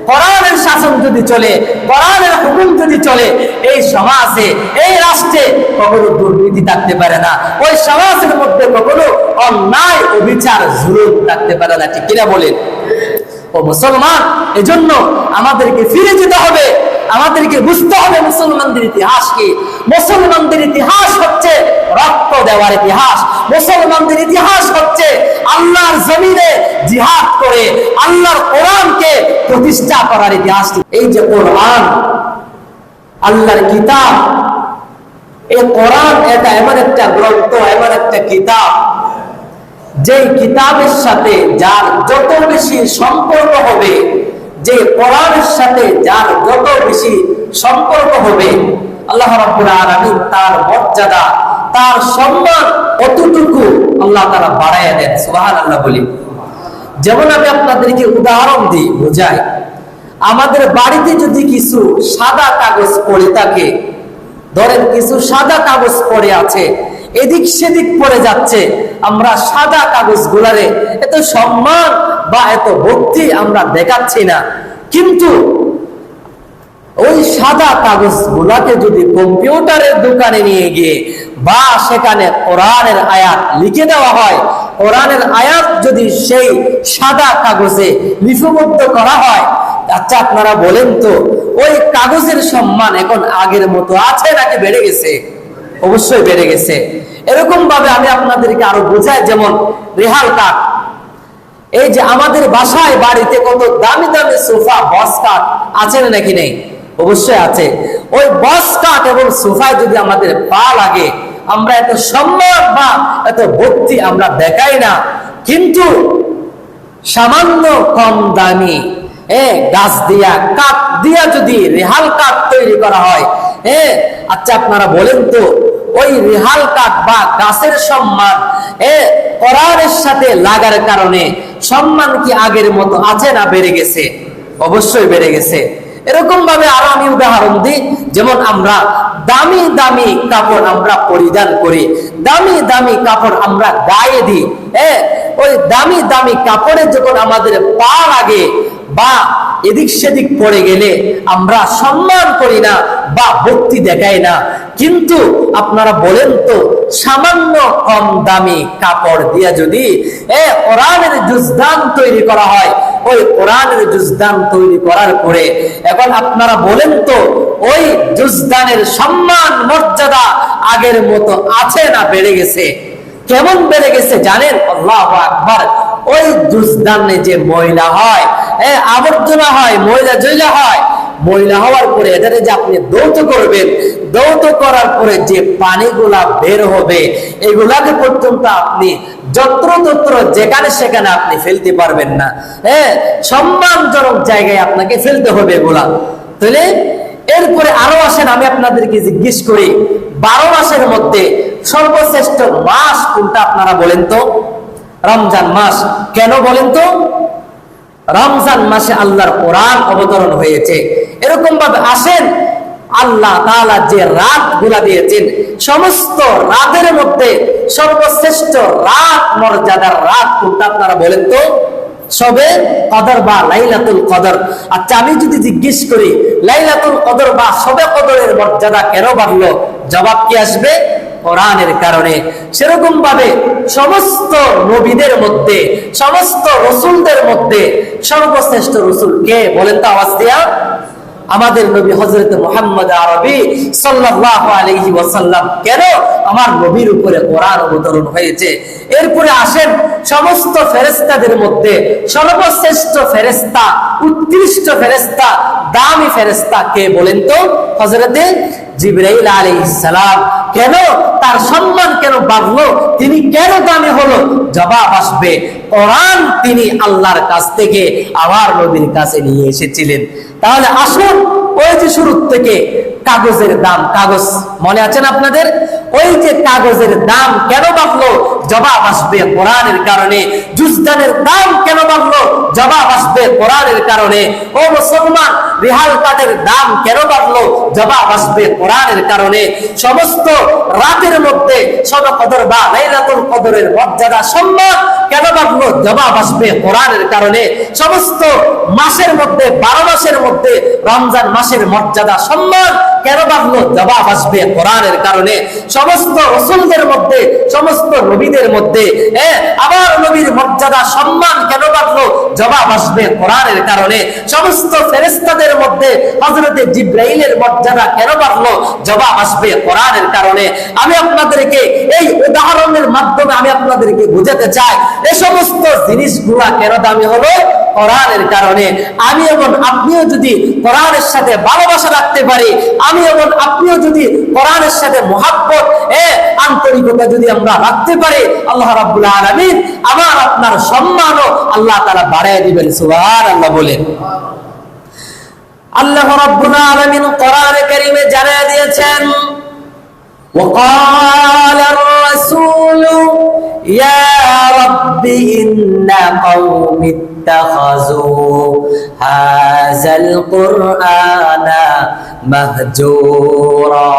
কোরআনের শাসন যদি চলে, কোরআনের হুকুম যদি চলে, এই সমাজে, এই রাষ্ট্রে কখনো দুর্নীতি থাকতে পারে না, ওই সমাজের মধ্যে কখনো অন্যায় অবিচার জুলুম থাকতে পারে না। ঠিক কিনা বলেন? ও মুসলমান, এজন্য আমাদেরকে ফিরে যেতে হবে, আমাদেরকে বুঝতে হবে মুসলমানদের ইতিহাস কি। মুসলমানদের ইতিহাস হচ্ছে রক্ত দেওয়ার ইতিহাস। মুসলমানদের ইতিহাস হচ্ছে আল্লাহর জমিনে জিহাদ করে আল্লাহর কোরআনকে প্রতিষ্ঠা করার ইতিহাস। এই যে কোরআন, আল্লাহর কিতাব, এই কোরআন এটা এমন একটা গ্রন্থ, এমন একটা কিতাব, যে কিতাবের সাথে যার যত বেশি সম্পর্ক হবে, যে কোরআনের সাথে যার যত বেশি সম্পর্ক হবে, আল্লাহ রাব্বুল আলামিন তার মর্যাদা, তার সম্মান কতটুকু আল্লাহ তাআলা বাড়ায় দেন। সুবহানাল্লাহ বলি। যেমন আমি আপনাদেরকে উদাহরণ দিই, বোঝাই। আমাদের বাড়িতে যদি কিছু সাদা কাগজ পড়ে থাকে, ধরেন কিছু সাদা কাগজ পড়ে আছে, এদিক সেদিক পড়ে যাচ্ছে, আমরা সাদা কাগজ গুলারে এত সম্মান বা এত ভক্তি আমরা দেখাচ্ছি না, কিন্তু ওই সাদা কাগজ গুলাকে যদি কম্পিউটারের দোকানে নিয়ে গিয়ে বা সেখানে কোরআনের আয়াত লিখে দেওয়া হয়, কোরআনের আয়াত যদি সেই সাদা কাগজে লিপিবদ্ধ করা হয়, আচ্ছা আপনারা বলেন তো ওই কাগজের সম্মান এখন আগের মতো আছে নাকি বেড়ে গেছে? অবশ্যই বেড়ে গেছে। এরকম ভাবে আমি আপনাদেরকে আরো বোঝাই, যেমন রেহাল কাঠ। এই যে আমাদের বাসায় বাড়িতে কত দামি দামি সোফা, বস কাঠ আছে নাকি নেই? অবশ্যই আছে। ওই বস কাঠ এবং সোফায় যদি আমাদের পা লাগে, আমরা এত সম্মান বা এত ভক্তি আমরা দেখাই না, কিন্তু সামান্য কম দামি গাছ দিয়া, কাঠ দিয়া যদি রেহাল কাঠ তৈরি করা হয়, আচ্ছা আপনারা বলেন তো ওই রেহাল কাঠ বা গাছের সম্মান কোরআনের সাথে লাগার কারণে সম্মান কি আগের মতো আছে না বেড়ে গেছে? অবশ্যই বেড়ে গেছে। এরকম ভাবে আরো আমি উদাহরণ দিই, যেমন আমরা দামি দামি কাপড় আমরা পরিধান করি, দামি দামি কাপড় আমরা গায়ে দিই, ওই দামি দামি কাপড়ে যখন আমাদের পা লাগে বা এদিক সেদিক পড়ে গেলে আমরা সম্মান করি না বা ভক্তি দেখাই না, কিন্তু আপনারা বলেন তো সামান্য কম দামি কাপড় দিয়ে যদি কোরআনের জুজদান তৈরি করা হয়, ওই কোরআনের জুজদান তৈরি করার পরে এখন আপনারা বলেন তো ওই জুজদানের সম্মান মর্যাদা আগের মতো আছে না বেড়ে গেছে? কেমন বেড়ে গেছে জানেন? আল্লাহু আকবার। ওই জুজদানে যে ময়লা হয়, আবর্জনা হয়, ময়লা জয়লা হয়, ময়লা হওয়ার পরে এটাতে যে আপনি দৌত করবেন, দৌত করার পরে যে পানিগুলা বের হবে, এগুলাকে পর্যন্ত আপনি যত্রতত্র যেখানে সেখানে আপনি ফেলতে পারবেন না। সম্মানজনক জায়গায় আপনাকে ফেলতে হবে এগুলা। তাহলে এরপরে আরো আসেন, আমি আপনাদেরকে জিজ্ঞেস করি 12 মাসের মধ্যে সর্বশ্রেষ্ঠ মাস কোনটা আপনারা বলেন তো? রমজান মাস। কেন বলেন তো? রমজান মাসে আল্লাহর কোরআন অবতরণ হয়েছে। এরকম ভাবে আসেন, আল্লাহ তাআলা যে রাত গুলা দিয়েছেন, সমস্ত রাতের মধ্যে সর্বশ্রেষ্ঠ রাত, মর্যাদার রাত কোনটা আপনারা বলেন তো? সবে কদর বা লাইলাতুল কদর। আচ্ছা আমি যদি জিজ্ঞেস করি লাইলাতুল কদর বা সবে কদরের মর্যাদা কেন বাড়লো, জবাব কি আসবে? কোরআনের কারণে। সেরকম ভাবে সমস্ত নবীদের মধ্যে, সমস্ত রসুলদের মধ্যে সর্বশ্রেষ্ঠ রসুল কে বলেন তো আওয়াজ দিয়া? আমাদের নবী হযরত মুহাম্মদ আরবি সাল্লাল্লাহু আলাইহি ওয়াসাল্লাম। কেন? আমার নবীর উপরে কোরআন অবতরণ হয়েছে। এরপরে আসেন সমস্ত ফেরেশতাদের মধ্যে সর্বশ্রেষ্ঠ ফেরেশতা, উৎকৃষ্ট ফেরেশতা, দামি ফেরেশতা কে বলেন তো? হযরতে জিবরাইল আলাইহিস সালাম। কেন তার সম্মান কেন বাড়লো? তিনি কেন দামি হলো? জবাব আসবে, কোরআন তিনি আল্লাহর কাছ থেকে আমার নবীর কাছে নিয়ে এসেছিলেন। তাহলে আসুন, ওই যে শুরু থেকে কাগজের দাম, কাগজ মনে আছেন আপনাদের? ওই যে কাগজের দাম কেন বাড়লো? জবাব আসবে কোরআনের কারণে। জুজদানের দাম কেন বাড়লো? জবাব আসবে কোরআনের কারণে। ও মুসলমান, রিহাল কাঠের দাম কেন বাড়লো? জবাব আসবে কোরআনের কারণে। সমস্ত রাতের মধ্যে শবে কদর বা লাইলাতুল কদরের মর্যাদা সম্মান কেন বাড়লো? জবাব আসবে কোরআনের কারণে। সমস্ত মাসের মধ্যে 12 মাসের মধ্যে রমজান মাসের মর্যাদা সম্মান কেন বাড়লো? জবাব আসবে কোরআনের কারণে। সমস্ত রাসূলদের মধ্যে, সমস্ত নবীদের মধ্যে আবার নবীর মর্যাদা সম্মান কেন বাড়লো? জবাব আসবে কোরআনের কারণে। সমস্ত ফেরেশতাদের মধ্যে হযরতে জিবরাইলের মর্যাদা কেন বাড়লো? জবাব আসবে কোরআনের কারণে। আমি আপনাদেরকে এই উদাহরণের মাধ্যমে আমি আপনাদেরকে বোঝাতে চাই এই সমস্ত জিনিসগুলা কেন দামি হলো? কোরআনের কারণে। আমি এবং আপনিও যদি কোরআনের সাথে ভালোবাসা রাখতে পারি, আমি এবং আপনিও যদি কোরআনের সাথে মুহাব্বত আন্তরিকতা যদি আমরা রাখতে পারি, আল্লাহ রাব্বুল আলামিন আমার আপনার সম্মানও আল্লাহ তাআলা বাড়ায় দিবেন। সুবহানাল্লাহ বলেন। আল্লাহ রাব্বুল আলামিন কোরআনে কারীমে জানিয়ে দিয়েছেন, وقال الرسول يا رب إن قوم اتخذوا هذا القرآن مهجورا।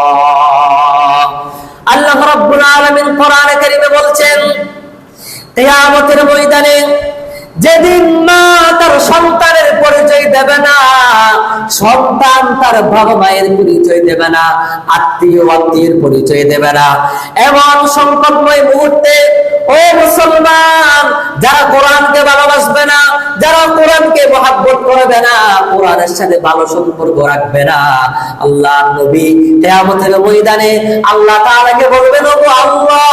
আল্লাহ রাব্বুল আলামিন কোরআনে কারীমে বলছেন, কিয়ামতের ময়দানে যেদিন মা তার সন্তানের পরিচয় দেবে না, সন্তান তার বাবা মায়ের পরিচয় দেবে না, আত্মীয়ের পরিচয় দেবে না, এমন সংকটময় মুহূর্তে ও মুসলমান, যারা কোরআনকে ভালোবাসবে না, যারা কোরআনকে মহব্বত করবে না, কোরআনের সাথে ভালো সম্পর্ক রাখবে না, আল্লাহ নবী কিয়ামতের ময়দানে আল্লাহ তাআলাকে বলবেন, ও আল্লাহ,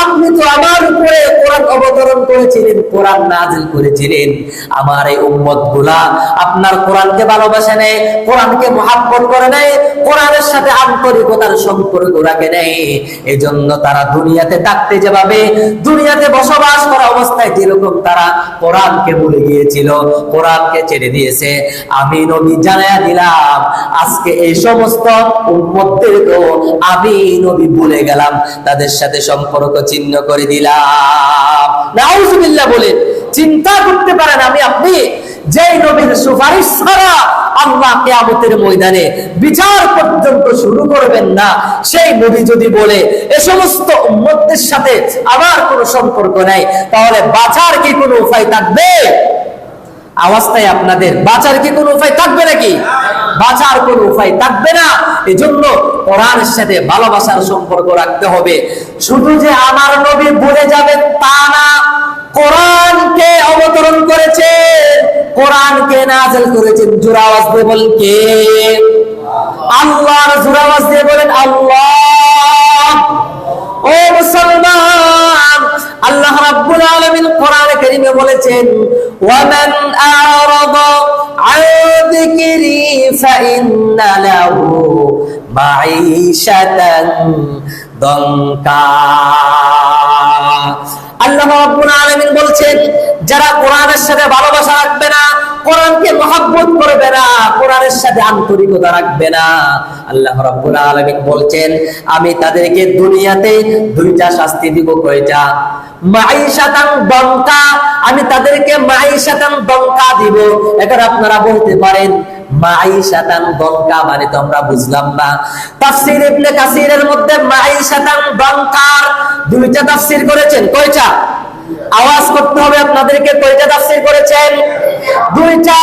আপনি তো আমার উপরে কোরআন অবতরণ করেছিলেন, কোরআন নাযিল করেছিলেন, আমার এই উম্মতগুলা আপনার কোরআনকে ভালোবাসে নাই, কোরআনকে মহব্বত করে নাই, কোরআনের সাথে আন্তরিকতার সম্পর্ক রাখে নাই, এজন্য তারা দুনিয়াতে থাকতে যেভাবে দুনিয়াতে বসবাস করা অবস্থায় যেরকম তারা কোরআনকে ভুলে গিয়েছিল, কোরআনকে ছেড়ে দিয়েছে, আমি নবী জানায়া দিলাম আজকে এই সমস্ত উম্মতদেরকেও আমি নবী ভুলে গেলাম, তাদের সাথে সম্পর্ক ছিন্ন করে দিলাম। নাউজুবিল্লাহ বলে চিন্তা করতে পারেন আমি আপনি যে নবীর সুপারিশ ছাড়া আল্লাহ কিয়ামতের ময়দানে বিচার পর্যন্ত শুরু করবেন না, সেই নবী যদি বলে এই সমস্ত উম্মতদের সাথে আমার কোনো সম্পর্ক নাই, তাহলে বাঁচার কি কোনো উপায় থাকবে? আওয়াজটাই আপনাদের, বাঁচার কি কোনো উপায় থাকবে নাকি? বাঁচার কোনো উপায় থাকবে না। এজন্য কোরআনের সাথে ভালোবাসার সম্পর্ক রাখতে হবে। শুধু যে আমার নবী ভুলে যাবেন তা না, কোরআনকে অবতরণ করেছেন, কোরআনকে নাযিল করেছেন, জোরে আওয়াজ দিয়ে বলেন কে? আল্লাহ। জোরে আওয়াজ দিয়ে বলেন আল্লাহ। ও মুসলমান, আল্লাহ রাব্বুল আলামিন কোরআনে কারীমে বলেছেন, ওয়ামান আরাদা আন যিকরি ফাইন্না লাহু মাঈশাতান দনকা। আল্লাহ রাব্বুল আলামিন বলছেন, যারা কোরআনের সাথে ভালোবাসা রাখবে না, কোরআনকে মহব্বত করবে না, কোরআনের সাথে আন্তরিকতা রাখবে না, আল্লাহ রাব্বুল আলামিন বলছেন আমি তাদেরকে দুনিয়াতে দুইটা শাস্তি দিব। কয়টা? মাঈশাতান দনকা, আমি তাদেরকে মাঈশাতান দনকা দিব। এখন আপনারা বলতে পারেন মাঈশাতান দনকা মানে তো আমরা বুঝলাম না। তাফসীর ইবনে কাসিরের মধ্যে মাঈশাতান দনকার দুইটা তাফসীর করেছেন। কয়টা? আওয়াজ করতে হবে আপনাদেরকে, কয়টা তাফসীর করেছেন? দুইটা।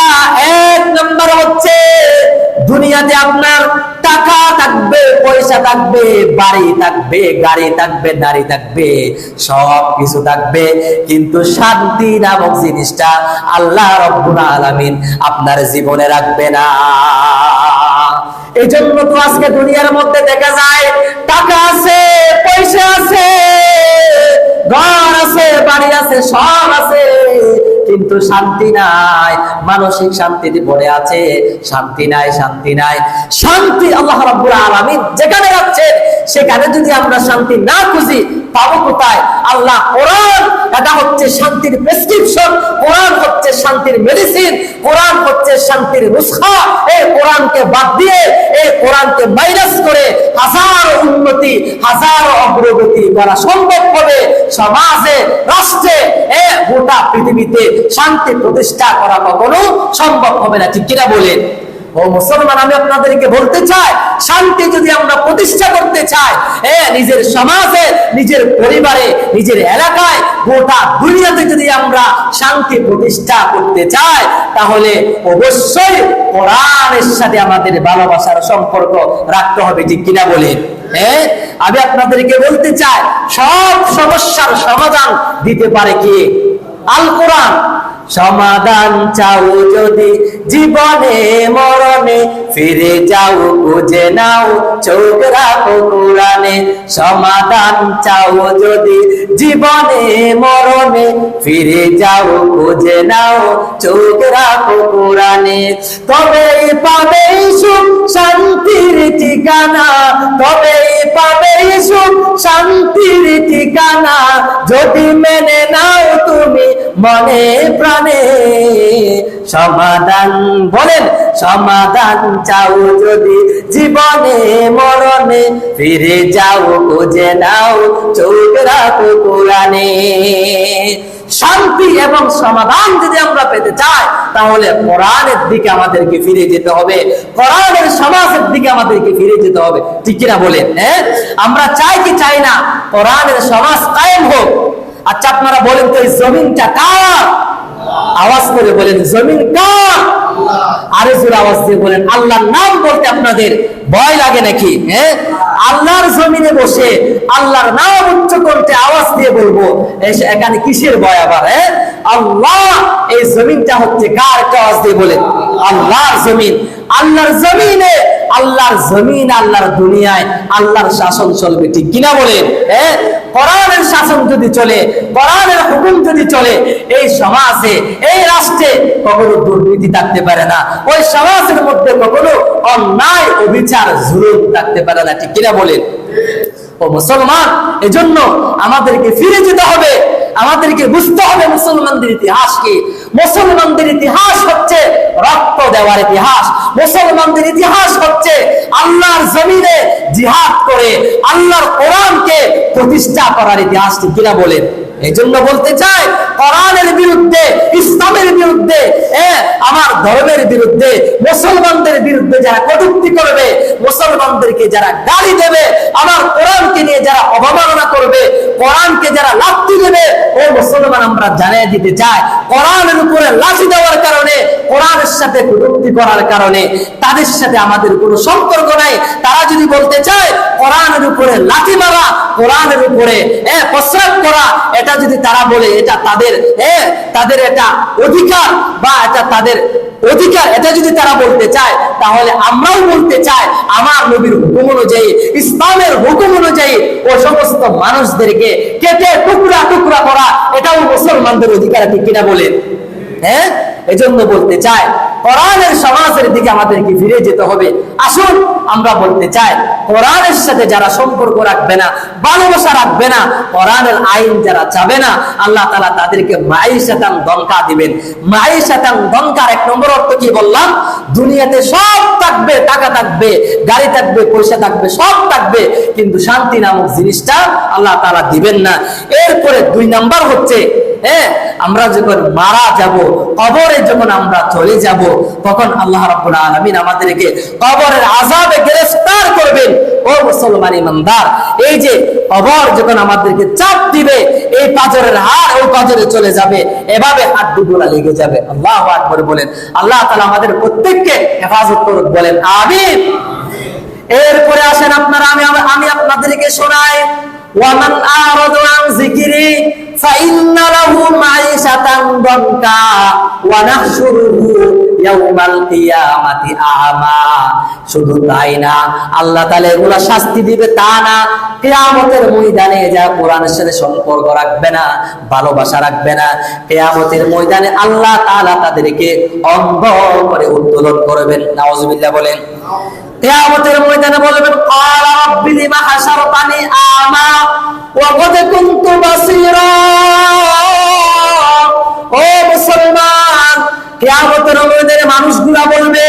এক নম্বর হচ্ছে দুনিয়াতে আপনার টাকা থাকবে, পয়সা থাকবে, বাড়ি থাকবে, গাড়ি থাকবে, নারী থাকবে, সব কিছু থাকবে, কিন্তু শান্তি নামক জিনিসটা আল্লাহ রাব্বুল আলামিন আপনার জীবনে রাখবে না। এই জন্য তো আজকে দুনিয়ার মধ্যে দেখা যায় টাকা আছে, পয়সা আছে, ঘর আছে, বাড়ি আছে, সব আছে, কিন্তু শান্তি নাই, মানসিক শান্তিতে পড়ে আছে, শান্তি নাই, শান্তি নাই। শান্তি আল্লাহ রাব্বুল আলামিন যেখানে রাখছেন সেখানে যদি আমরা শান্তি না খুঁজি, পাবো কোথায়? আল্লাহ কোরআন এটা হচ্ছে শান্তির প্রেসক্রিপশন, কোরআন হচ্ছে শান্তির মেডিসিন, কোরআন হচ্ছে শান্তির নুসখা। এই কোরআনকে বাদ দিয়ে, এই কোরআনকে মাইনাস করে হাজারো উন্নতি, হাজারো অগ্রগতি করা সম্ভব হবে। সমাজে, রাষ্ট্রে, গোটা পৃথিবীতে শান্তি প্রতিষ্ঠা করা কখনো সম্ভব হবে না। ঠিক কিনা বলেন? ও মুসলমান, আমি আপনাদেরকে বলতে চাই, শান্তি যদি আমরা প্রতিষ্ঠা করতে চাই, নিজের সমাজে, নিজের পরিবারে, নিজের এলাকায়, গোটা দুনিয়াতে যদি আমরা শান্তি প্রতিষ্ঠা করতে চাই, তাহলে অবশ্যই কোরআনের সাথে আমাদের ভালোবাসার সম্পর্ক রাখতে হবে। ঠিক কিনা বলেন? আমি আপনাদেরকে বলতে চাই, সব সমস্যার সমাধান দিতে পারে কি? আল কোরআন। সমাধান চাও যদি জীবনে মরণে, ফিরে যাও খুঁজে নাও চোখ রাখো কোরআনে। সমাধান চাও যদি জীবনে মরণে, ফিরে যাও খুঁজে নাও চোখ রাখো কোরআনে। তবেই পাবে সুখ শান্তির ঠিকানা, তবেই পাবে সুখ শান্তির ঠিকানা, যদি মেনে নাও তুমি মনে প্রাণে। সমাধান বলেন, সমাধান চাও যদি জীবনে মরণে, ফিরে যাও খুঁজে নাও চোখ রাখো কোরআনে। শান্তি এবং সমাধান যদি আমরা পেতে চাই, তাহলে কোরআনের দিকে আমাদেরকে ফিরে যেতে হবে, কোরআনের সমাজের দিকে আমাদেরকে ফিরে যেতে হবে। ঠিক কিনা বলেন? আমরা চাই কি চাই না কোরআনের সমাজ কায়েম হোক? আচ্ছা, আপনারা বলেন তো, এই জমিনটা কার? আওয়াজ করে বলেন, জমিন কার? আরে জোরে আওয়াজ দিয়ে বলেন। আল্লাহর নাম বলতে আপনাদের ভয় লাগে নাকি? আল্লাহর জমিনে বসে আল্লাহর নাম উচ্চ করতে আওয়াজ দিয়ে বলবো, এখানে কিসের ভয় আবার? আল্লাহ, এই জমিনটা হচ্ছে কার? একটা আওয়াজ দিয়ে বলেন, আল্লাহর জমিন। আল্লাহর জমিনে, আল্লাহর জমিন, আল্লাহর দুনিয়ায় আল্লাহর শাসন চলবে। ঠিক কিনা বলেন? কোরআনের শাসন যদি চলে, কোরআনের হুকুম যদি চলে, এই সমাজে, এই রাষ্ট্রে কখনো দুর্নীতি থাকতে পারে না, ওই সমাজের মধ্যে কখনো অন্যায়, অবিচার, জুলুম থাকতে পারে না। ঠিক কিনা বলেন? ও মুসলমান, এজন্য আমাদেরকে ফিরে যেতে হবে, আমাদেরকে বুঝতে হবে মুসলমানদের ইতিহাস কি। মুসলমানদের ইতিহাস হচ্ছে রক্ত দেওয়ার ইতিহাস। মুসলমানদের ইতিহাস হচ্ছে আল্লাহর জমিনে জিহাদ করে আল্লাহর কোরআনকে প্রতিষ্ঠা করার ইতিহাস। ঠিক কিনা বলেন? এই জন্য বলতে চাই, কোরআনের বিরুদ্ধে, ইসলামের বিরুদ্ধে, আমার ধর্মের বিরুদ্ধে, মুসলমানদের বিরুদ্ধে যারা কটূক্তি করবে, মুসলমানদেরকে যারা গালি দেবে, আমার কোরআনকে নিয়ে যারা অবমাননা করবে, কোরআনকে যারা লাথি দেবে, ও মুসলমান, আমরা জানিয়ে দিতে চাই, কোরআনের উপরে লাথি দেওয়ার কারণে, কোরআনের সাথে কটূক্তি করার কারণে তাদের সাথে আমাদের কোনো সম্পর্ক নাই। তারা যদি বলতে চায় কোরআনের উপরে লাথি মারা, কোরআনের উপরে প্রস্রাব করা, এটা যদি তারা বলে, এটা তাদের তাদের এটা অধিকার, বা এটা তাদের অধিকার, এটা যদি তারা বলতে চায়, তাহলে আমরাও বলতে চাই, আমার নবীর হুকুম অনুযায়ী, ইসলামের হুকুম অনুযায়ী ও সমস্ত মানুষদেরকে কেটে টুকরা টুকরা করা, এটাও মুসলমানদের অধিকার। ঠিক কিনা বলেন? এজন্য বলতে চাই, কোরআনের সমাজের দিকে আমাদেরকে ফিরে যেতে হবে। আসুন, আমরা বলতে চাই, কোরআনের সাথে যারা সম্পর্ক রাখবে না, ভালোবাসা রাখবে না, কোরআনের আইন যারা চাবে না, আল্লাহ তাআলা তাদেরকে মাইশাতান দনকা দিবেন। মাইশাতান দনকার এক নম্বর অর্থ কি বললাম? দুনিয়াতে সব থাকবে, টাকা থাকবে, গাড়ি থাকবে, পয়সা থাকবে, সব থাকবে, কিন্তু শান্তি নামক জিনিসটা আল্লাহ তাআলা দিবেন না। এরপরে 2 নাম্বার হচ্ছে, আমরা যখন মারা যাব, কবরে যখন আমরা চলে যাব, তখন আল্লাহ রাব্বুল আলামিন আমাদেরকে কবরের আযাবে গ্রেফতার করবেন। ও মুসলমান ইমানদার, এই যে কবর যখন আমাদেরকে চাপ দিবে, এই পাঁজরের হাড় ওই পাঁজরে চলে যাবে, এভাবে হাড্ডিগুলো লেগে যাবে। আল্লাহু আকবার বলেন। আল্লাহ তাআলা আমাদের প্রত্যেককে হেফাজত করুন, বলেন আমিন। এরপরে আসেন আপনারা, আমি আপনাদেরকে শোনাই, ওয়ামান আরাদু আন যিকরি ফাইন্না লাহু মাইশাতান দানকা ওয়া নাহশুরুহু ইয়াউমাল কিয়ামাতি আ'মা। শুধু তাই না, আল্লাহ তাআলা এগুলা শাস্তি দিবে তা না, কিয়ামতের ময়দানে যা কোরআনের সাথে সম্পর্ক রাখবে না, ভালোবাসা রাখবে না, কিয়ামতের ময়দানে আল্লাহ তাআলা তাদেরকে অন্ধ করে উত্তোলন করবেন। নাউজুবিল্লাহ বলেন। কিয়ামতের ময়দানে বলবেন ক্বালা রাব্বি লিমা হাশারতানি আমা ওয়া ক্বাদ কুনতু বাসীরা। ও মুসলমান, কিয়ামতের ময়দানে মানুষগুলা বলবে,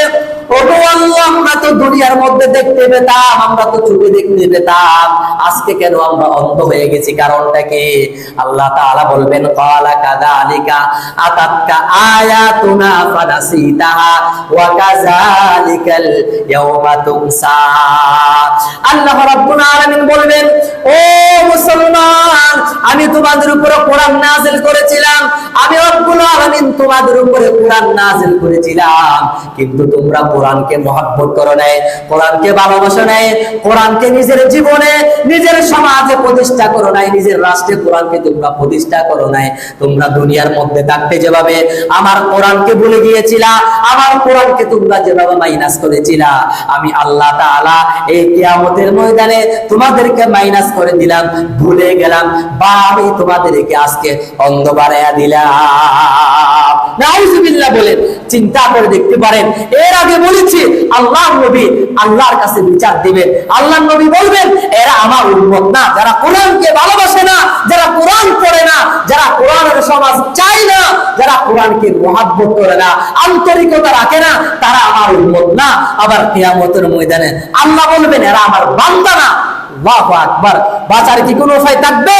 ওগো আল্লাহ, আমরা তো দুনিয়ার মধ্যে দেখতে পেতাম, আমরা তো চোখে দেখতে পেতাম, আজকে কেন আমরা অন্ধ হয়ে গেছি, কারণটা কি? আল্লাহ তাআলা বলবেন ক্বালা কাযালিকা আতাতকা আয়াতুনা ফানাসিতাহা ওয়া কাযালিকাল ইয়াওমা তুনসা। আল্লাহ রাব্বুল আলামিন বলবেন, ও মুসলমান, আমি তোমাদের উপরে কোরআন নাযিল করেছিলাম, আমি রব্বুল আলামিন তোমাদের উপরে কোরআন নাযিল করেছিলাম, কিন্তু তোমরা কোরআনকে মহব্বত করো নাই, কোরআনকে ভালোবাসো নাই, কোরআনকে নিজের জীবনে নিজের সমাজে প্রতিষ্ঠা করো নাই, নিজের রাষ্ট্রে কোরআনকে তোমরা প্রতিষ্ঠা করো নাই। তোমরা দুনিয়ার মধ্যে থাকতে যেভাবে আমার কোরআনকে ভুলে গিয়েছিলা, আমার কোরআনকে তোমরা যেভাবে মাইনাস করেছিলা, আমি আল্লাহ তাআলা এই কিয়ামতের ময়দানে তোমাদেরকে মাইনাস করে দিলাম, ভুলে গেলাম, বা আমি তোমাদেরকে আজকে অন্ধ বানায়া দিলাম। নাউযুবিল্লাহ বলেন, চিন্তা করে দেখতে পারেন। এর আগে বলেছি আল্লাহর নবী আল্লাহর কাছে বিচার দিবেন, আল্লাহর নবী বলবেন এরা আমার উম্মত না, যারা কোরআনকে ভালোবাসে না, যারা কোরআন পড়ে না, যারা কোরআনের সমাজ চায় না, যারা কোরআনকে মহব্বত করে না, আন্তরিকতা রাখে না, তারা আমার উম্মত না। আবার কিয়ামতের ময়দানে আল্লাহ বলবেন এরা আমার বান্দা না। আল্লাহু আকবার। বাঁচার কি কোনো উপায় থাকবে?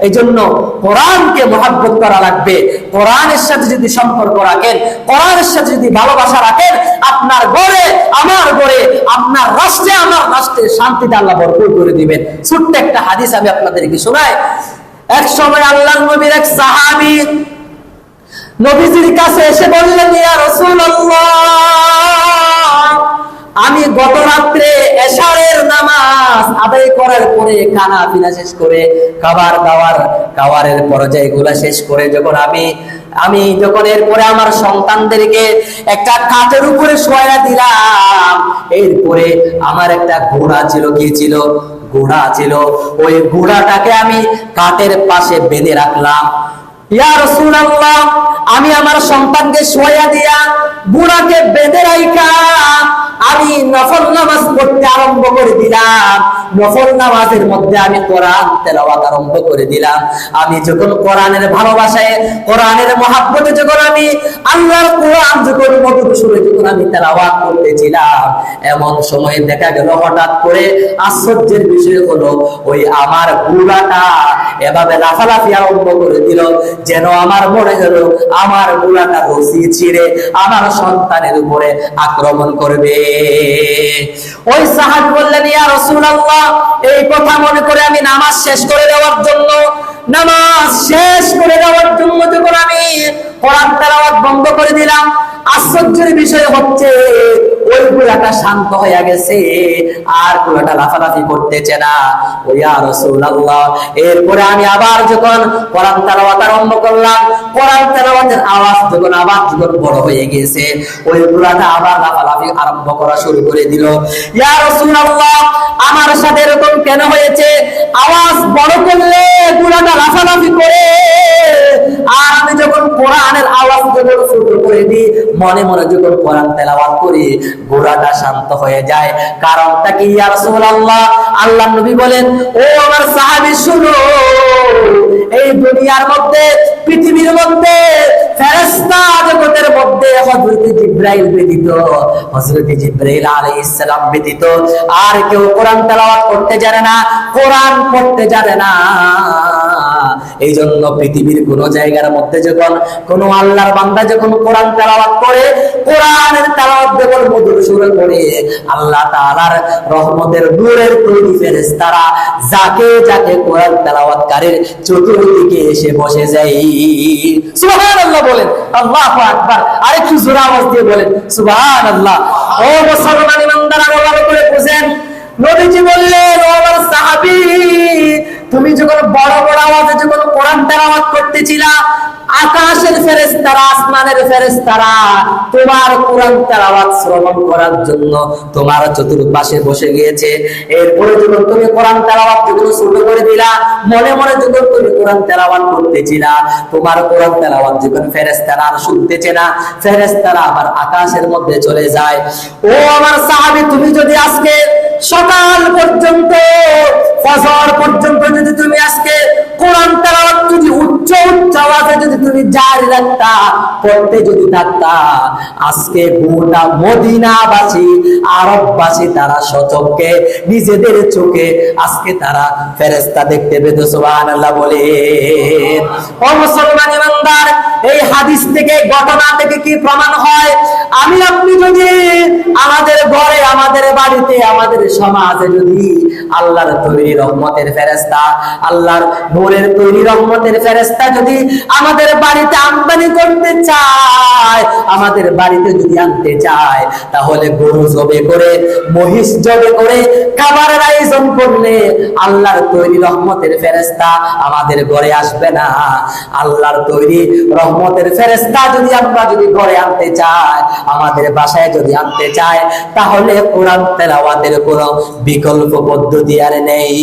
এই জন্য কোরআনকে মহব্বত করা লাগবে। কোরআনের সাথে যদি সম্পর্ক রাখেন, কোরআনের সাথে যদি ভালোবাসা রাখেন, আপনার ঘরে, আমার ঘরে, আপনার রাষ্ট্রে, আমার রাষ্ট্রে শান্তিতে আল্লাহ ভরপুর করে দিবেন। ছোট্ট একটা হাদিস আমি আপনাদেরকে শোনাই। এক সময় আল্লাহর নবীর এক সাহাবী নবীজির কাছে এসে বললেন, ইয়া রাসূলুল্লাহ, আমি গত রাত্রে এশারের নামাজ আদায় করার পরে খানা পিনা শেষ করে খাবারের পর্যায়গুলা শেষ করে যখন আমি যখন এরপরে আমার সন্তানদেরকে একটা কাঠের উপরে শোয়া দিলাম, এরপরে আমার একটা ঘোড়া ছিল, কি ছিল? ঘোড়া ছিল। ওই ঘোড়াটাকে আমি কাঠের পাশে বেঁধে রাখলাম। ইয়া রাসূলুল্লাহ, আমি আমার সন্তানকে শোয়া দিয়া ঘোড়াকে বেঁধে রাখা আমি নফল নামাজ পড়তে আরম্ভ করে দিলাম। নফল নামাজের মধ্যে আমি কোরআন তেলাওয়াত আরম্ভ করে দিলাম। আমি যখন কোরআনের ভালোবাসায়, কোরআনের মহব্বতে যখন আমি আল্লাহর কোরআন যখন মধুর সুরে যখন আমি তেলাওয়াত করতেছিলাম, এমন সময় দেখা গেল হঠাৎ করে আশ্চর্যের বিষয় হলো ওই আমার ঘোড়াটা এভাবে লাফালাফি আরম্ভ করে দিল, যেন আমার মনে হলো আমার ঘোড়াটা রশি ছিঁড়ে আমার সন্তানের উপরে আক্রমণ করবে। ওই সাহাবী বললেন, ইয়া রাসূলুল্লাহ, এই কথা মনে করে আমি নামাজ শেষ করে দেওয়ার জন্য যখন আমি কোরআন তেলাওয়াত বন্ধ করে দিলাম, আশ্চর্যের বিষয় হচ্ছে ওই ঘোড়াটা শান্ত হয়ে গেছে, আর ঘোড়াটা লাফালাফি করতেছে না। ও ইয়া রাসূলুল্লাহ, এরপরে আমি আবার যখন কোরআন তেলাওয়াত আরম্ভ করলাম, কোরআন তেলাওয়াতের আওয়াজ যখন বড় হয়ে গেছে, ওই ঘোড়াটা আবার লাফালাফি আরম্ভ করা শুরু করে দিল। ইয়া রাসূলুল্লাহ, আমার সাথে এরকম কেন হয়েছে? আওয়াজ বড় করলে ঘোড়াটা লাফালাফি করে, আর আমি যখন কোরআনের আওয়াজ যখন ছোট করে দিই, মনে মনে যখন কোরআন তেলাওয়াত করি, ঘোড়াটা শান্ত হয়ে যায়। কারণটা কি ইয়া রাসূলুল্লাহ? আল্লাহর নবী বলেন, ও আমার সাহাবী শুনো, এই দুনিয়ার মধ্যে, পৃথিবীর মধ্যে, ফেরেশতা জগতের মধ্যে হযরত জিবরাইল ব্যতীত, হযরত জিবরাইল আলাইহিস সালাম ব্যতীত আর কেউ কোরআন তেলাওয়াত করতে জানে না, কোরআন পড়তে জানে না। এই জন্য পৃথিবীর কোন জায়গার মধ্যে যখন কোন আল্লাহর বান্দা যখন কোরআন তেলাওয়াত করে, কোরআনের তেলাওয়াত যখন মধুর সুরে করে, আল্লাহ তাআলার রহমতের নূরের তৈরি ফেরেশতারা যাকে যাকে কোরআন তেলাওয়াতকারীর চতুর্দিকে এসে বসে যায়। সুবহানাল্লাহ বলেন, আল্লাহু আকবার। আরেকটু জোরে আওয়াজ দিয়ে বলেন সুবহানাল্লাহ। ও মুসলমান ইমানদাররা, ভালো করে বুঝেন, নবীজি বললেন, ও আমার সাহাবী, তুমি যখন বড় বড় আওয়াজে যখন কোরআন তেলাওয়াত করতেছিলা, আকাশের ফেরেশতারা, আসমানের ফেরেশতারা তোমার কোরআন তেলাওয়াত শ্রবণ করার জন্য তোমার চতুর্পাশে বসে গিয়েছে। এরপরে যখন তুমি কোরআন তেলাওয়াত যখন শুরু করে দিলা, মনে মনে যখন তুমি কোরআন তেলাওয়াত করতেছিলা, তোমার কোরআন তেলাওয়াত যখন ফেরেশতারা আর শুনতেছে না, ফেরেশতারা আবার আকাশের মধ্যে চলে যায়। ও আমার সাহাবী, তুমি যদি আজকে সকাল পর্যন্ত, ফজর পর্যন্ত যদি তুমি আজকে কোরআন তেলাওয়াত যদি উচ্চ উচ্চ আওয়াজে যদি তুমি জারি রাখতা, পড়তে যদি থাকতা, আজকে গোটা মদিনাবাসী, আরববাসী তারা সচক্ষে নিজেদের চোখে আজকে তারা ফেরেশতা দেখতে পেত। সুবহানাল্লাহ বলে। ও মুসলমান ইমানদার, এই হাদিস থেকে, ঘটনা থেকে কি প্রমাণ হয়? আমি আপনি যদি আমাদের ঘরে, আমাদের বাড়িতে, আমাদের সমাজে যদি আল্লাহর তৈরি রহমতের ফেরেশতা, আল্লাহর নূরের তৈরি রহমতের ফেরেশতা যদি আমাদের বাড়িতে আমদানি করতে চায়, আমাদের বাড়িতে যদি আনতে চায়, তাহলে গরু জবে করে, মহিষ জবে করে খাবারের আয়োজন করলে আল্লাহর তৈরি রহমতের ফেরেশতা আমাদের ঘরে আসবে না। আল্লাহর তৈরি রহমতের ফেরেশতা যদি আমরা যদি ঘরে আনতে চাই, আমাদের বাসায় যদি আনতে চাই, তাহলে কোরআন তেলাওয়াতের কোনো বিকল্প পদ্ধতি আর নেই।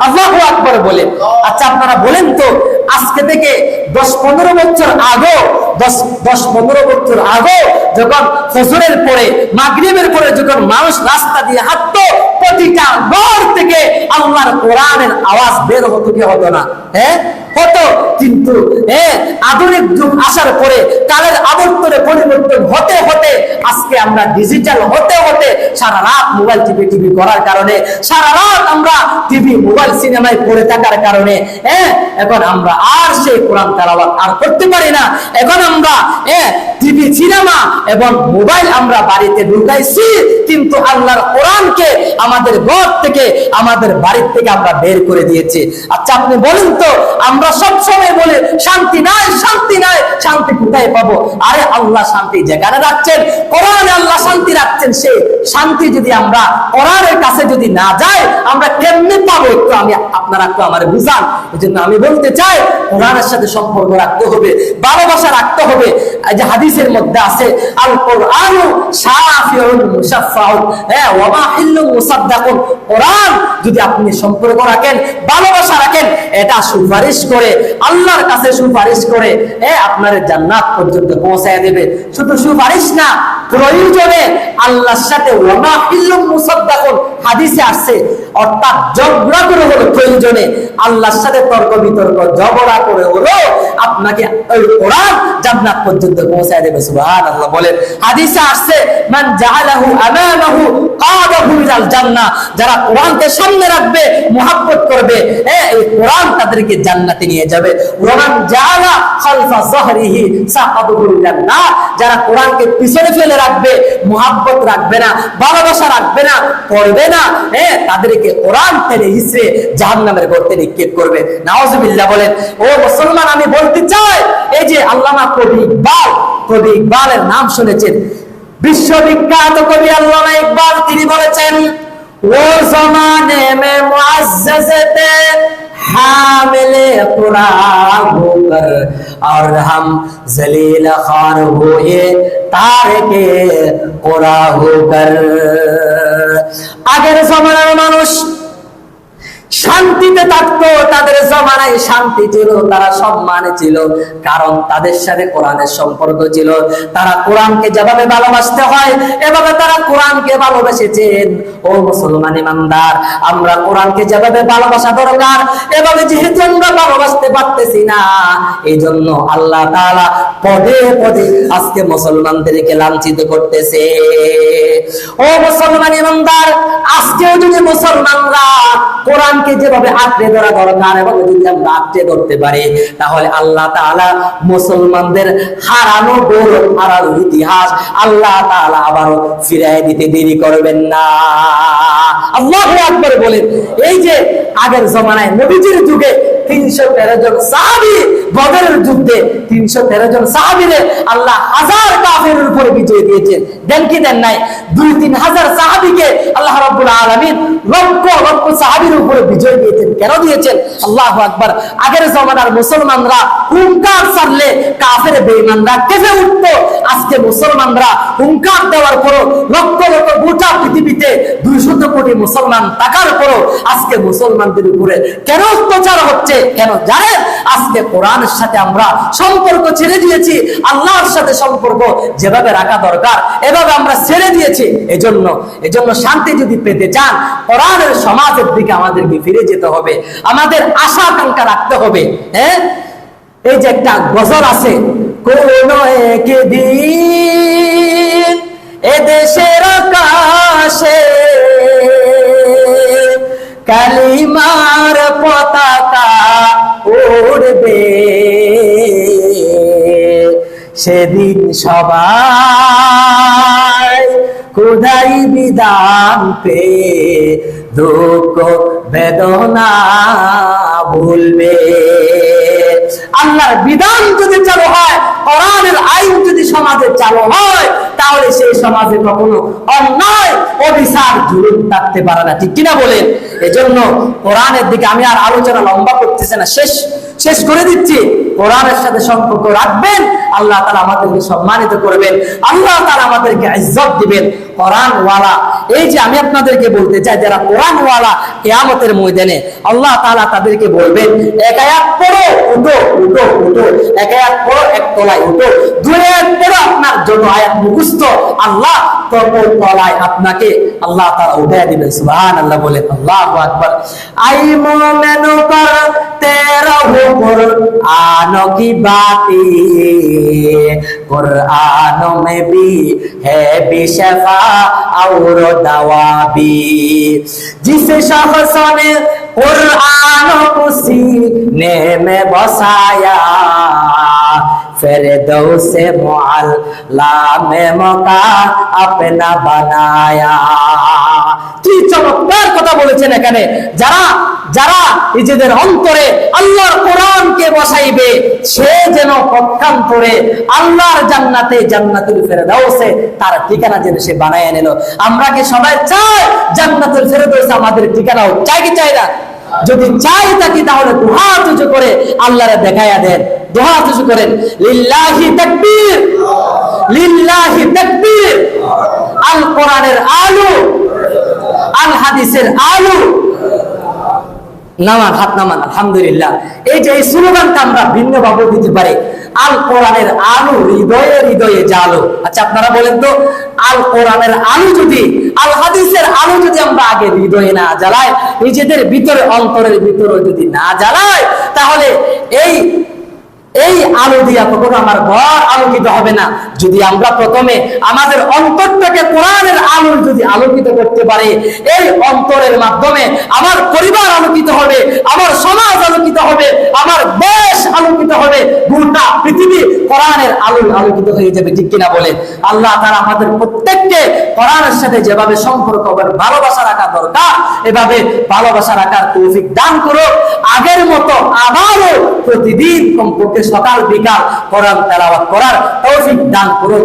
আল্লাহু আকবার বলে। আচ্ছা আপনারা বলেন তো, আজকে থেকে 10-15 বছর আগে, 10-15 বছর আগে যখন ফজরের পরে, মাগরিবের পরে যখন মানুষ রাস্তা দিয়ে হাঁটতো, প্রতিটা ঘর থেকে আল্লাহর কোরআনের আওয়াজ বের হতো কি হতো না? হ্যাঁ, হতো। কিন্তু আধুনিক যুগ আসার পরে, কালের আবর্তনে পরিবর্তন হতে হতে, আজকে আমরা ডিজিটাল হতে হতে, সারা রাত মোবাইল টিভি করার কারণে, সারা রাত আমরা টিভি মোবাইল সিনেমায় পড়ে থাকার কারণে এখন আমরা আর সেই কোরআন তেলাওয়াত আর করতে পারি না। এখন আমরা টিভি, সিনেমা এবং মোবাইল আমরা বাড়িতে ঢুকাইছি, কিন্তু আল্লাহর কোরআনকে আমাদের ঘর থেকে, আমাদের বাড়ির থেকে আমরা বের করে দিয়েছি। আচ্ছা আপনি বলেন তো, আমরা সব সময় বলে শান্তি নাই, শান্তি নাই, শান্তি কোথায় পাবো? আরে আল্লাহ শান্তি যেখানে রাখছেন, কোরআনে আল্লাহ শান্তি রাখছেন, সেই শান্তি যদি আমরা কোরআনের কাছে যদি না যাই, আমরা কেমনে পাবো? একটু আপনারা একটু আমার বুঝান। এই জন্য আমি বলতে চাই, কোরআনের সাথে সম্পর্ক রাখতে হবে, ভালোবাসা রাখতে হবে। এই যে হাদিসের মধ্যে আছে, আল কোরআনু শাফিউন মুশাফফাউন ওয়া মাহিল্লুন মুসাদ্দাকুন। কোরআন যদি আপনি সম্পর্ক রাখেন, ভালোবাসা রাখেন, এটা সুপারিশ করে, আল্লাহর কাছে সুপারিশ করে আপনার জান্নাত পর্যন্ত পৌঁছায় দেবে। শুধু সুপারিশ না, প্রয়োজনে আল্লাহর সাথে ওয়া মাহিল্লুন মুসাদ্দাকুন হাদিসে আসছে, অর্থাৎ ঝগড়া করে হলো, প্রয়োজনে আল্লাহর সাথে তর্ক বিতর্ক, ঝগড়া করে হলো আপনাকে ওই কোরআন জান্নাত পর্যন্ত পৌঁছায় দেবে। সুবহানাল্লাহ বলেন। হাদিসে আসছে, মান জাআলাহু আমামাহু কাদাহু ইলাল জান্নাহ। যারা কোরআনকে সামনে রাখবে, মুহাব্বত করবে, এই কোরআন তাদেরকে জান্নাতে নিয়ে যাবে। ওয়া মান জাআলা খালফা যাহরিহি সাকাদাহু ইলান নার। যারা কোরআনকে পিছনে ফেলে রাখবে, মুহাব্বত রাখবে না, ভালোবাসা রাখবে না, পড়বে না, তাদেরকে কোরআন টেনে হিসড়ে জাহান্নামের গর্তে নিক্ষেপ করবে। নাউজুবিল্লাহ বলেন। ও মুসলমান, আমি বলতে চাই, এই যে আল্লামা কবি ইকবালের নাম শুনেছেন, বিশ্ববিখ্যাত কবি আল্লামা ইকবাল, তিনি বলেছেন, ও জমানে মে মুআজ্জাজতে হামিলে কুরআন হোকর और हम जलील खान हुए तारके कुरान होकर। আগের জমানার মানুষ শান্তিতে থাকতো, তাদের জমানায় শান্তি ছিল, তারা সম্মানে ছিল, কারণ তাদের সাথে কোরআনের সম্পর্ক ছিল। তারা কোরআনকে যেভাবে ভালোবাসতে হয়, এভাবে তারা কোরআনকে ভালোবেসেছেন। ও মুসলমান ইমানদার, আমরা কোরআনকে যেভাবে ভালোবাসা দরকার, এভাবে যেহেতু আমরা ভালোবাসতে পারতেছি না, এই জন্য আল্লাহ তাআলা পদে পদে আজকে মুসলমানদেরকে লাঞ্ছিত করতেছে। ও মুসলমান ইমানদার, আজকেও যদি মুসলমানরা কোরআনকে যেভাবে আঁকড়ে ধরা দরকার, এবং যদি আমরা আঁকড়ে ধরতে পারি, তাহলে আল্লাহ তাআলা মুসলমানদের হারানো গৌরব, হারানো ইতিহাস আল্লাহ তাআলা আবারও ফিরিয়ে দিতে দেরি করবেন না। আল্লাহু আকবার বলেন। এই যে আগের জমানায় নবীজির যুগে 313 জন সাহাবী বদরের যুদ্ধে 313 জন সাহাবীরে আল্লাহ হাজার কাফেরের উপরে বিজয় দিয়েছেন। দেন কি দেন নাই? 2-3 হাজার সাহাবীকে আল্লাহ রাব্বুল আলামিন লক্ষ লক্ষ সাহাবীর উপরে বিজয় দিয়েছেন। কেন দিয়েছেন? আল্লাহু আকবার। আগের জমানার মুসলমানরা হুঙ্কার ছাড়লে কাফের বেঈমানরা কেঁপে উঠতো। আজকে মুসলমানরা হুঙ্কার দেওয়ার পরও লক্ষ লক্ষ গোটা পৃথিবীতে 200 কোটি মুসলমান থাকার পরও আজকে মুসলমানদের উপরে কেন অত্যাচার হচ্ছে? কেন জানেন? আজকে কোরআনের সাথে আমরা সম্পর্ক ছেড়ে দিয়েছি। আল্লাহর সাথে সম্পর্ক যেভাবে রাখা দরকার এভাবে আমরা ছেড়ে দিয়েছি। এজন্য শান্তি যদি পেতে চান কোরআনের সমাজের দিকে আমাদেরকে ফিরে যেতে হবে, আমাদের আশা আকাঙ্ক্ষা রাখতে হবে। হ্যাঁ, এই যে একটা গজল আছে, কোন একদিন এদেশের আকাশে কালিমার পতাকা উড়বে, সেদিন সবাই খোদাই বিধান পে দুঃখ বেদনা ভুলবে। আল্লাহর বিধান যদি চালু হয়, কোরআনের আইন যদি সমাজে চালু হয়, তাহলে সেই সমাজে কখনো অন্যায় অবিচার জুলুম থাকতে পারে না। ঠিক কিনা বলেন? এজন্য কোরআনের দিকে আমি আর আলোচনা লম্বা করতেছি না, শেষ করে দিচ্ছি। কোরআনের সাথে সম্পর্ক রাখবেন, আল্লাহ তাআলা আমাদেরকে সম্মানিত করবেন, আল্লাহ তাআলা আমাদেরকে ইজ্জত দিবেন। কোরআন ওয়ালা, এই যে আমি আপনাদেরকে বলতে চাই, যারা কোরআন ওয়ালা কিয়ামতের ময়দানে আল্লাহ তাআলা তাদেরকে বলবেন, এক আয়াত পড়ো উঠো উঠো উঠো, এক আয়াত পড়ো এক তলায় উঠো, দুই আয়াত পড়ো আপনার যত আয়াত মুখস্থ আল্লাহ তত তলায় আপনাকে আল্লাহ তাআলা উঠায় দিবেন। সুবহানাল্লাহ বলেন, আল্লাহু আকবার। আই মোমেন পর তেরা হো कुरान की बातें, कुरान में भी है बेशफा और दवा भी। जिस शख्स ने कुरान को सीने में बसाया, फिरदौस मुअल्ला में मकान अपना बनाया। কি চমৎকার কথা বলেছেন এখানে। যারা যারা নিজেদের অন্তরে আল্লাহর কোরআনকে বসাইবে, সে যেন পক্ষান্তরে আল্লাহর জান্নাতে, জান্নাতুল ফেরদাউসে তার ঠিকানা যেন সে বানায় নিল। আমরা কি সবাই চাই জান্নাতুল ফেরদাউস আমাদের ঠিকানা হোক? চাই কি চাই না? যদি চাই থাকি তাহলে দুহা তুজু করে আল্লাহরে দেখায়া দেন, দুহা তুজু করেন, লিল্লাহি তাকবীর, লিল্লাহি তাকবীর। আল কোরআনের আলো, আল হাদিসের আলো, নামান, হাত নামান, আলহামদুলিল্লাহ। এই যে এই স্লোগানটা আমরা ভিন্ন ভাবে দিতে পারি, আল কোরআনের আলো হৃদয়ে হৃদয়ে জালো। আচ্ছা আপনারা বলেন তো, আল কোরআনের আলো যদি, আল হাদিসের আলো যদি আমরা আগে হৃদয়ে না জ্বালাই, নিজেদের ভিতরে অন্তরের ভিতরে যদি না জ্বালাই, তাহলে এই আলো দিয়া কখনো আমার ঘর আলোকিত হবে না। যদি আমরা প্রথমে আমাদের অন্তরটাকে কোরআনের আলো যদি আলোকিত করতে পারি, এই অন্তরের মাধ্যমে আমার পরিবার আলোকিত হবে, আমার সমাজ আলোকিত হবে, আমার দেশ আলোকিত হবে, গোটা পৃথিবী কোরআনের আলো আলোকিত হয়ে যাবে। ঠিক কিনা বলেন? আল্লাহ তাআলা আমাদের প্রত্যেককে কোরআনের সাথে যেভাবে সম্পর্ক ভালোবাসা রাখা দরকার, এভাবে ভালোবাসা রাখার তৌফিক দান করুন। আগের মতো আবারও প্রতিদিন কমপক্ষে সকাল বিকাল কোরআন তেলাওয়াত করার তৌফিক দান করুন।